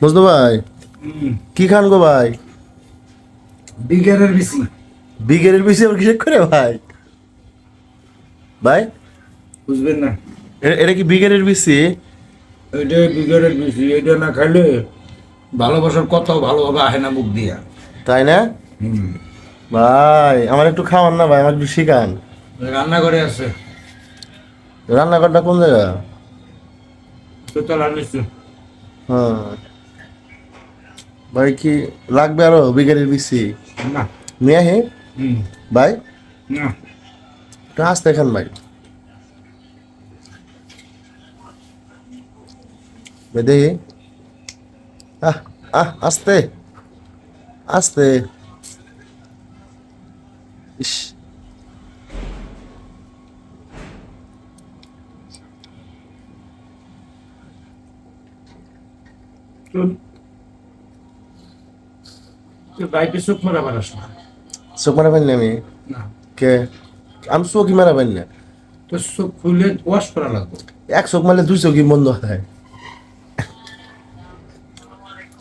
বুঝলো ভাই কি খান গো ভাই? বিজ্ঞানের বেশি বিগেরের বেশি আবার কিসে করে ভাই? ভাই বুঝবেন না। এটা কি বিগেরের বেশি? ওইটা বিজ্ঞানের বেশি, এটা না খাইলে ভালোবাসার কথাও ভালোভাবে আহে না মুখ দিয়া। তাই না ভাই? আমার একটু খাওয়ান না ভাই, আমার একটু শিখান। রান্নাঘরে আছে রান্নাঘরটা কোন জায়গা? তো চলা নিশ্চয়। হ্যাঁ ভাই কি লাগবে আরো বিগেরের বেশি? না। নিয়ে হে হুম। ভাই না। একটু আসতে খান ভাই। ভাই দেখি। আহ আহ আস্তে আস্তে। ইস বাইকে চোখ মারা পারাস না। চোখ মারা পাইনি আমি? না, কে? আমি চোখই মারা পাইনি না। তো চোখ খুলে ওয়াশ করা লাগবে। এক চোখ মারলে দুই চোখই বন্ধ হয়।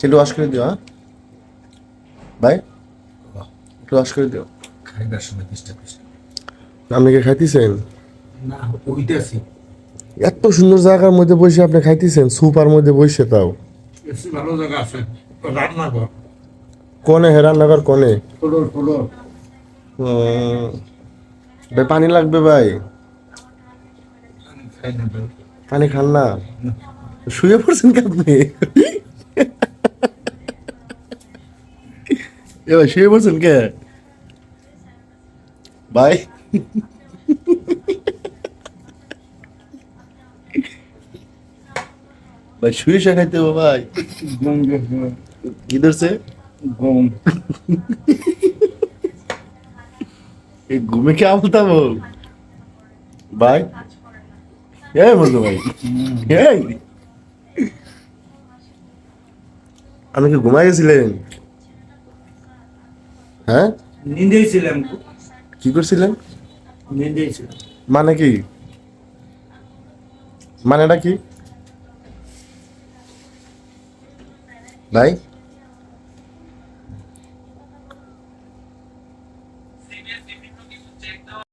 একটু ওয়াশ করে দিও হ্যাঁ ভাই, একটু ওয়াশ করে দিও। খাইবার সময় ডিস্টার্ব হচ্ছে। আপনি কি খাইতেছেন? না, ওইটাছি এত সুন্দর জায়গার মধ্যে বসে আপনি খাইতেছেন, সুপার মধ্যে বসে তাও। বেশি ভালো জায়গা আছে, রান্নাঘর কোনে হে রান্নাঘর কোনে? Floor floor. ভাই পানি লাগবে ভাই, খাই না ভাই। পানি খান না? শুয়ে পড়ছেন কি আপনি? এ ভাই শুয়ে পড়ছেন কে ভাই? ভাই শুয়ে শুয়ে খাইতে হবে ভাই। গম কি ধরছে? গম। এই ঘুমে কে আমলতাম ভাই? এই বলতো ভাই, এই আপনি কি ঘুমাই গেছিলেন? হ্যাঁ নিন্দেই ছিলাম, কি করছিলেন? নিন্দেই ছিলাম। মানে কি? মানেটা কি ভাই?